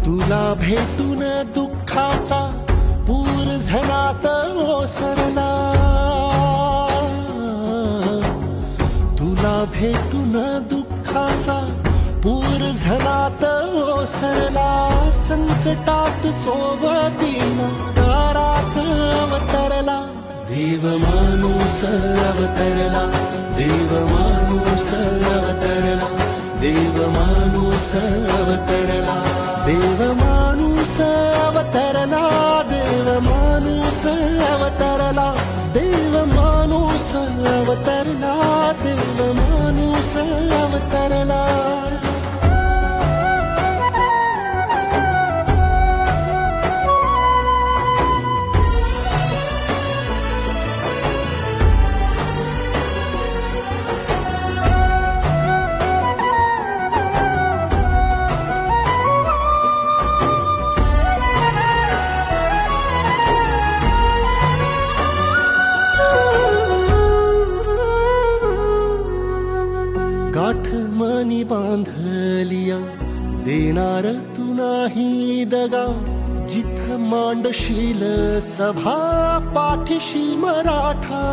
तुला भेटून दुःखाचा पूर झनात ओसरला, तुला भेटून दुःखाचा पूर झनात ओसरला. संकटात सोबतीला दारात अवतरला, देव माणूस अवतरला, देव माणूस अवतरला, देव माणूस अवतरला, देव माणूस अवतरला, देव माणूस अवतरला, देव माणूस अवतरला, देव माणूस अवतरला. गाठ मनी बांधलिया देणार तू नाही दगा, जिथ मांडशील सभा पाठीशी मराठा.